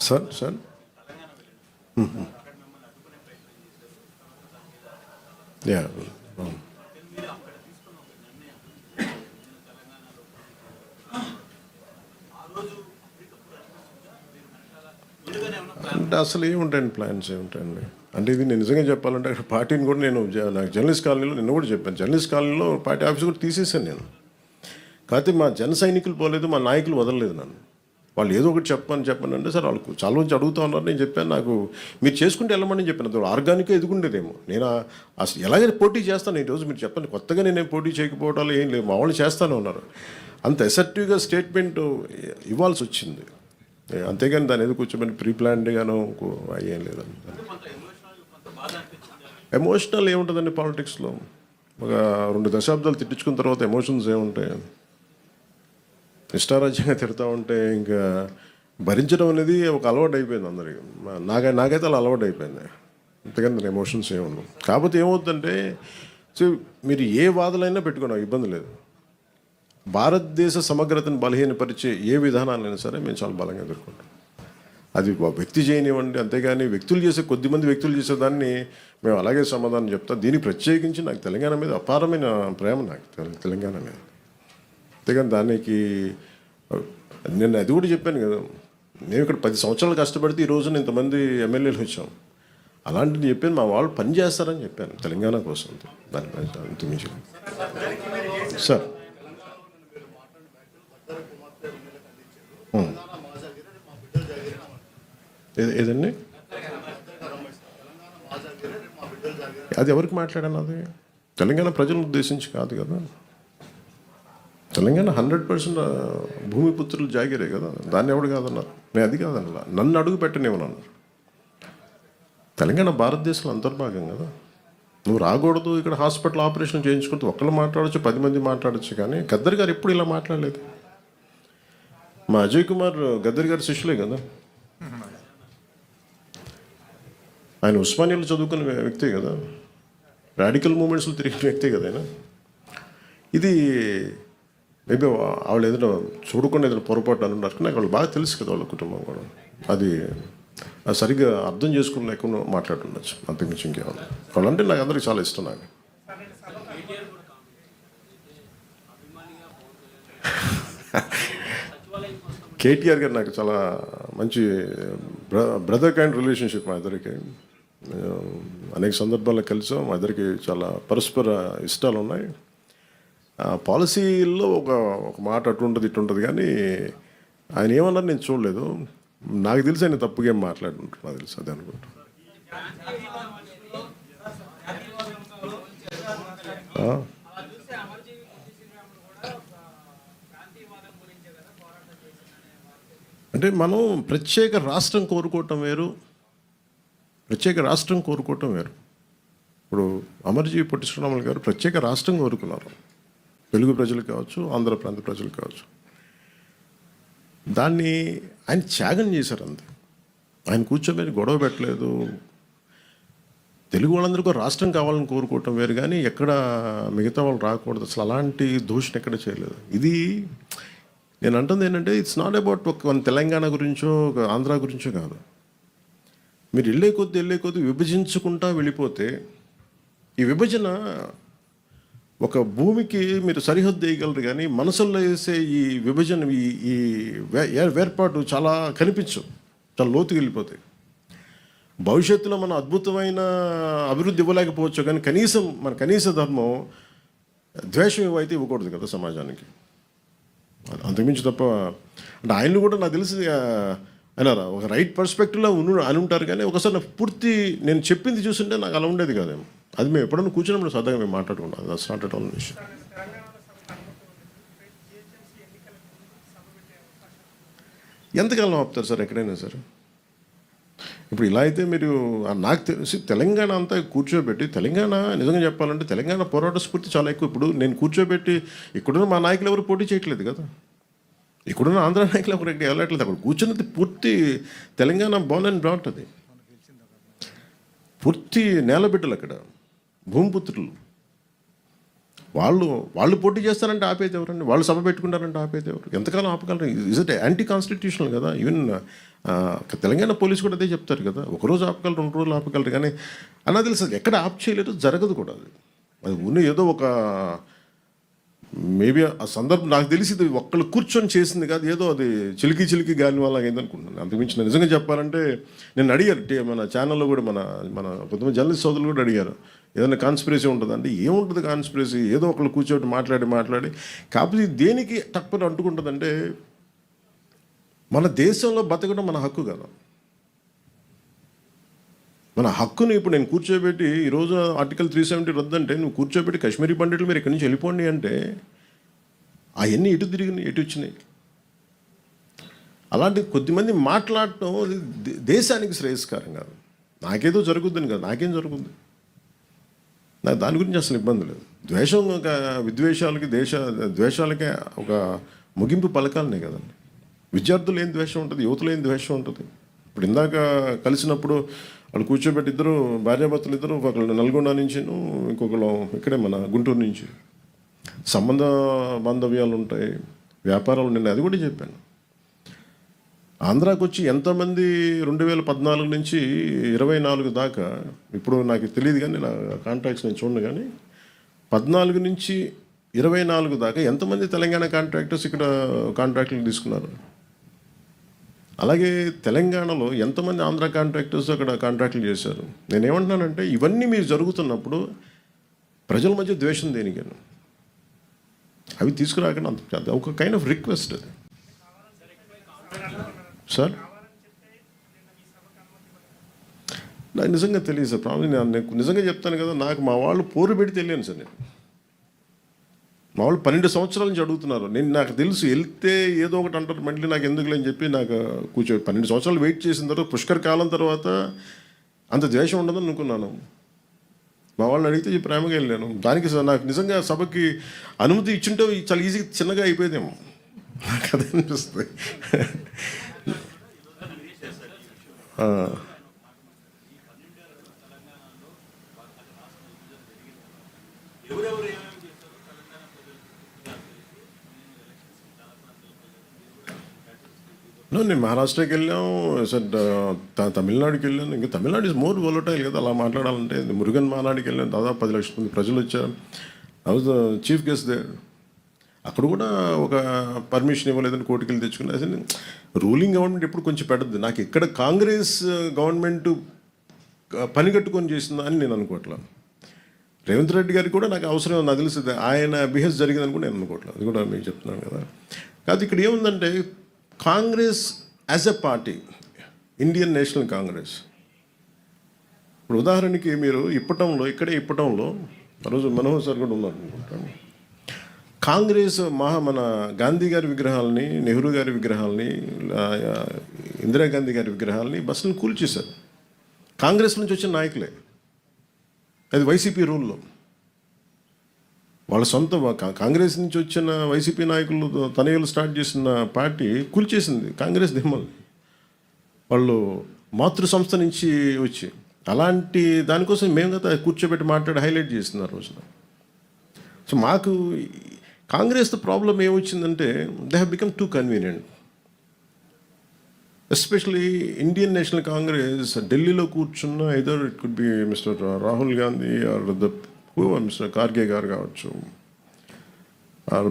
Sir yeah అంటే అసలు ఏముంటాయండి plans ఏముంటాయండి అంటే ఇది నేను నిజంగా చెప్పాలంటే అక్కడ పార్టీని కూడా నేను నాకు జర్నలిస్ట్ కాలనీలో నిన్న కూడా చెప్పాను జర్నలిస్ట్ కాలనీలో పార్టీ ఆఫీస్ కూడా తీసేసాను నేను కాకపోతే మా జన సైనికులు పోలేదు మా నాయకులు వదలలేదు నన్ను వాళ్ళు ఏదో ఒకటి చెప్పని అంటే సార్ వాళ్ళకు చాలా మంది అడుగుతా ఉన్నారు నేను చెప్పాను నాకు మీరు చేసుకుంటే వెళ్ళమని చెప్పాను అది ఆర్గానిక్గా ఎదుగుండేదేమో నేను అసలు ఎలాగైతే పోటీ చేస్తాను ఈరోజు మీరు చెప్పండి కొత్తగా నేను పోటీ చేయకపోవడాలు ఏం లేదు మా వాళ్ళు చేస్తూనే ఉన్నారు అంత ఎసెప్టివ్గా స్టేట్మెంట్ ఇవ్వాల్సి వచ్చింది అంతేగాని దాని ఏదో కూర్చోమని ప్రీ ప్లాన్డ్గాను అయ్యేం లేదండి ఎమోషనల్ ఏముంటుందండి పాలిటిక్స్లో ఒక 2 దశాబ్దాలు తిట్టించుకున్న తర్వాత ఎమోషన్స్ ఏముంటాయి ఇష్టారాజ్యంగా తిడతా ఉంటే ఇంకా భరించడం అనేది ఒక అలవాటు అయిపోయింది అందరికీ నాకైతే అలా అలవాటు అయిపోయింది అంతేగాని ఎమోషన్స్ ఏముండవు కాకపోతే ఏమవుతుందంటే సో మీరు ఏ వాదనైనా పెట్టుకున్నాం ఇబ్బంది లేదు భారతదేశ సమగ్రతను బలహీనపరిచే ఏ విధానాలైనా సరే మేము చాలా బలంగా ఎదుర్కొంటాం అది వ్యక్తి చేయనివ్వండి అంతేగాని కొద్దిమంది వ్యక్తులు చేసేదాన్ని మేము అలాగే సమాధానం చెప్తాం దీనికి ప్రత్యేకించి నాకు తెలంగాణ మీద అపారమైన ప్రేమ నాకు తెలంగాణ మీద అంతేగాని దానికి నేను అది కూడా చెప్పాను కదా మేము ఇక్కడ 10 సంవత్సరాలు కష్టపడితే ఈ రోజున ఇంతమంది ఎమ్మెల్యేలు వచ్చాం అలాంటిది చెప్పాను మా వాళ్ళు పని చేస్తారని చెప్పాను తెలంగాణ కోసం దాని అంతమించి సార్ ఏదండి అది ఎవరికి మాట్లాడాను అది తెలంగాణ ప్రజలను ఉద్దేశించి కాదు కదా తెలంగాణ 100% భూమిపుత్రులు జాగిరే కదా దాన్ని ఎవడు కాదన్నారు నేను అది కాదన్నా నన్ను అడుగు పెట్టనివ్వనన్నారు తెలంగాణ భారతదేశంలో అంతర్భాగం కదా నువ్వు రాకూడదు ఇక్కడ హాస్పిటల్ ఆపరేషన్ చేయించుకుంటూ ఒక్కళ్ళు మాట్లాడచ్చు 10 మంది మాట్లాడచ్చు కానీ గద్దర్ గారు ఎప్పుడు ఇలా మాట్లాడలేదు మా అజయ్ కుమార్ గద్దర్ గారి శిష్యులే కదా ఆయన ఉస్మానియాలో చదువుకున్న వ్యక్తే కదా రాడికల్ మూమెంట్స్లో తిరిగిన వ్యక్తే కదా ఆయన ఇది మేబీ వాళ్ళు ఏదైనా చూడకుండా ఏదైనా పొరపాటు అని ఉన్నారు నాకు వాళ్ళు బాగా తెలుసు కదా వాళ్ళ కుటుంబం కూడా అది సరిగ్గా అర్థం చేసుకుని లేకుండా మాట్లాడుతుండొచ్చు అంతకుమించి ఇంకేమన్నా వాళ్ళంటే నాకు అందరికీ చాలా ఇష్టం నాకు కేటీఆర్ గారు నాకు చాలా మంచి బ్రదర్ కైండ్ రిలేషన్షిప్ మా ఇద్దరికి అనేక సందర్భాల్లో కలిసాం మా ఇద్దరికి చాలా పరస్పర ఇష్టాలు ఉన్నాయి పాలసీల్లో ఒక మాట అటు ఉంటుంది ఇటు ఉంటుంది కానీ ఆయన ఏమన్నారు నేను చూడలేదు నాకు తెలిసి ఆయన తప్పుగా ఏం మాట్లాడుకుంటారు నాకు తెలుసు అదే అనుకుంటా అంటే మనం ప్రత్యేక రాష్ట్రం కోరుకోవటం వేరు ఇప్పుడు అమర్జీ పొట్టి శ్రీరాములు గారు ప్రత్యేక రాష్ట్రం కోరుకున్నారు తెలుగు ప్రజలు కావచ్చు ఆంధ్ర ప్రాంత ప్రజలు కావచ్చు దాన్ని ఆయన త్యాగం చేశారు అంతే ఆయన కూర్చోబెట్టి గొడవ పెట్టలేదు తెలుగు వాళ్ళందరికీ రాష్ట్రం కావాలని కోరుకోవటం వేరు కానీ ఎక్కడ మిగతా వాళ్ళు రాకూడదు అసలు అలాంటి దూషణ ఎక్కడ చేయలేదు ఇది నేను అంటుంది ఏంటంటే ఇట్స్ నాట్ అబౌట్ ఒక తెలంగాణ గురించో ఒక ఆంధ్ర గురించో కాదు మీరు వెళ్ళే కొద్దీ విభజించుకుంటా వెళ్ళిపోతే ఈ విభజన ఒక భూమికి మీరు సరిహద్దు వేయగలరు కానీ మనసుల్లో వేసే ఈ విభజన ఈ వేర్పాటు చాలా కనిపించవు చాలా లోతుకి వెళ్ళిపోతాయి భవిష్యత్తులో మనం అద్భుతమైన అభివృద్ధి ఇవ్వలేకపోవచ్చు కానీ మన కనీస ధర్మం ద్వేషం ఇవ్వైతే ఇవ్వకూడదు కదా సమాజానికి అంతకుమించి తప్ప అంటే ఆయన్ని కూడా నాకు తెలిసి ఆయన ఒక రైట్ పర్స్పెక్టివ్లో అని ఉంటారు కానీ ఒకసారి నాకు పూర్తి నేను చెప్పింది చూస్తుంటే నాకు అలా ఉండేది కాదేమో అది మేము ఎప్పుడైనా కూర్చున్నప్పుడు సరదాగా మేము మాట్లాడుకుంటాం దట్స్ నాట్ ఎట్ ఆల్ విషయం ఎంతకాలం ఆపుతారు సార్ ఎక్కడైనా సార్ ఇప్పుడు ఇలా అయితే మీరు నాకు తెలిసి తెలంగాణ అంతా కూర్చోబెట్టి తెలంగాణ నిజంగా చెప్పాలంటే తెలంగాణ పోరాట స్ఫూర్తి చాలా ఎక్కువ ఇప్పుడు నేను కూర్చోబెట్టి ఇక్కడున్న మా నాయకులు ఎవరు పోటీ చేయట్లేదు కదా ఇక్కడున్న ఆంధ్ర నాయకులు ఎవరు ఎక్కడ వెళ్ళట్లేదు అక్కడ కూర్చున్నది పూర్తి తెలంగాణ బోర్న్ అండ్ బ్రాట్ అది పూర్తి నేలబిడ్డలు అక్కడ భూమిపుత్రులు వాళ్ళు పోటీ చేస్తారంటే ఆపేది ఎవరండి? వాళ్ళు సభ పెట్టుకుంటారంటే ఆపేది ఎవరు? ఎంతకాలం ఆపగలరు? ఇస్ ఇట్ యాంటీ కాన్స్టిట్యూషనల్ కదా. ఈవెన్ తెలంగాణ పోలీసు కూడా అదే చెప్తారు కదా, ఒకరోజు ఆపగలరు, 2 రోజులు ఆపగలరు, కానీ అన్నా తెలుసు ఎక్కడ ఆప్ చేయలేరు, జరగదు కూడా. అది ఉన్న ఏదో ఒక మేబీ ఆ సందర్భం నాకు తెలిసి ఇది ఒక్కళ్ళు కూర్చొని చేసింది కాదు, ఏదో అది చిలికి గాలి వల్ల అయిందనుకుంటున్నాను. అంతకుమించి నేను నిజంగా చెప్పాలంటే నేను అడిగారు మన ఛానల్లో కూడా, మన కొంతమంది జర్నలిస్ట్ సోదరులు కూడా అడిగారు, ఏదైనా కాన్స్పిరసీ ఉంటుంది అంటే ఏముంటుంది కాన్స్పిరసీ, ఏదో ఒకళ్ళు కూర్చోబెట్టి మాట్లాడి కాకపోతే దేనికి తక్కువ అంటుకుంటుందంటే మన దేశంలో బతకడం మన హక్కు కదా. మన హక్కుని ఇప్పుడు నేను కూర్చోబెట్టి ఈరోజు ఆర్టికల్ 370 రద్దంటే నువ్వు కూర్చోబెట్టి కాశ్మీరీ పండితులు మీరు ఇక్కడి నుంచి వెళ్ళిపోండి అంటే అవన్నీ ఎటు తిరిగినాయి, ఎటు వచ్చినాయి? అలాంటి కొద్దిమంది మాట్లాడటం దేశానికి శ్రేయస్కరం కాదు. నాకేదో జరుగుద్దని కాదు, నాకేం జరుగుద్ది, నాకు దాని గురించి అసలు ఇబ్బంది లేదు. ద్వేషం, విద్వేషాలకి ద్వేషాలకే ఒక ముగింపు పలకాలనే కదండి. విద్యార్థులు ఏం ద్వేషం ఉంటుంది, యువతలో ఏం ద్వేషం ఉంటుంది. ఇప్పుడు ఇందాక కలిసినప్పుడు వాళ్ళు కూర్చోబెట్టి ఇద్దరు భార్యాభర్తలు ఇద్దరు, ఒకళ్ళు నల్గొండ నుంచి, ఇంకొకళ్ళు ఇక్కడే మన గుంటూరు నుంచి, బాంధవ్యాలు ఉంటాయి, వ్యాపారాలు. నేను అది కూడా చెప్పాను. ఆంధ్రాకి వచ్చి ఎంతమంది 2014 నుంచి 24 దాకా, ఇప్పుడు నాకు తెలియదు కానీ నా కాంట్రాక్ట్స్ నేను చూడను, కానీ 14 నుంచి 24 దాకా ఎంతమంది తెలంగాణ కాంట్రాక్టర్స్ ఇక్కడ కాంట్రాక్టులు తీసుకున్నారు? అలాగే తెలంగాణలో ఎంతమంది ఆంధ్ర కాంట్రాక్టర్స్ అక్కడ కాంట్రాక్టులు చేశారు? నేనేమంటున్నానంటే ఇవన్నీ మీరు జరుగుతున్నప్పుడు ప్రజల మధ్య ద్వేషం దేనికని అవి తీసుకురాకండి. అంత ఒక కైండ్ ఆఫ్ రిక్వెస్ట్ అది సార్. నాకు నిజంగా తెలియదు సార్, ప్రాబ్లం నేను నిజంగా చెప్తాను కదా, నాకు మా వాళ్ళు పోరు పెడితే వెళ్ళాను సార్. నేను మా వాళ్ళు 12 సంవత్సరాల నుంచి అడుగుతున్నారు. నాకు తెలుసు వెళ్తే ఏదో ఒకటి అంటారు, మళ్ళీ నాకు ఎందుకులే అని చెప్పి నాకు 12 సంవత్సరాలు వెయిట్ చేసిన తర్వాత పుష్కర కాలం తర్వాత అంత ద్వేషం ఉండదని అనుకున్నాను. మా వాళ్ళని అడిగితే ప్రేమగా వెళ్ళాను. దానికి నాకు నిజంగా సభకి అనుమతి ఇచ్చింటే చాలా ఈజీగా చిన్నగా అయిపోయేదేమో, నాకు అదే అనిపిస్తుంది. నేను మహారాష్ట్రకి వెళ్ళాం సార్, తమిళనాడుకి వెళ్ళాను. ఇంకా తమిళనాడు ఇస్ మోర్ వోలటైల్ కదా, అలా మాట్లాడాలంటే. మురుగన్ మానాడికి వెళ్ళాను, దాదాపు 10 లక్షల మంది ప్రజలు వచ్చారు. I was the chief guest there. అక్కడ కూడా ఒక పర్మిషన్ ఇవ్వలేదని కోర్టుకి వెళ్ళి తెచ్చుకున్నా. అసలు రూలింగ్ గవర్నమెంట్ ఎప్పుడు కొంచెం పెడద్దు. నాకు ఇక్కడ కాంగ్రెస్ గవర్నమెంట్ పని కట్టుకొని చేసిందా అని నేను అనుకోవట్లేదు. రేవంత్ రెడ్డి గారికి కూడా నాకు అవసరం, నాకు తెలుస్తుంది ఆయన బిహేవ్ జరిగిందని కూడా నేను అనుకోవట్లేదు. అది కూడా మీకు చెప్తున్నాను కదా. కాదు ఇక్కడ ఏముందంటే Congress as a party, Indian National Congress, ఇప్పుడు ఉదాహరణకి మీరు ఇప్పటంలో ఆ రోజు మనోహర్ సార్ కూడా ఉన్నారు అనుకుంటాను, కాంగ్రెస్ మన గాంధీ గారి విగ్రహాలని, నెహ్రూ గారి విగ్రహాలని, ఇందిరాగాంధీ గారి విగ్రహాలని బస్సులను కూల్చేశారు. కాంగ్రెస్ నుంచి వచ్చిన నాయకులే. అది వైసీపీ రూల్లో వాళ్ళ సొంత కాంగ్రెస్ నుంచి వచ్చిన వైసీపీ నాయకులు తనయులు స్టార్ట్ చేసిన పార్టీ కూల్చేసింది కాంగ్రెస్ దిమ్మల్ని. వాళ్ళు మాతృ సంస్థ నుంచి వచ్చి అలాంటి దానికోసం మేము కదా కూర్చోబెట్టి మాట్లాడి హైలైట్ చేస్తున్నారు రోజున. సో మాకు కాంగ్రెస్ ప్రాబ్లం ఏమొచ్చిందంటే they have become too convenient. Especially Indian National Congress ఢిల్లీలో కూర్చున్న either it could be mister Rahul Gandhi or mister Kharge garu కావచ్చు, ఆర్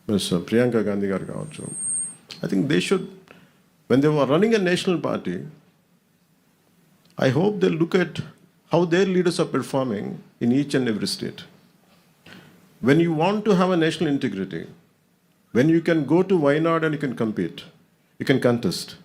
మిస్ ప్రియాంక గాంధీ గారు కావచ్చు. I think they should, when they were running a national party, I hope they'll look at how their leaders are performing in each and every state. When you want to have a national integrity, when you can go to Wayanad and you can compete, you can contest,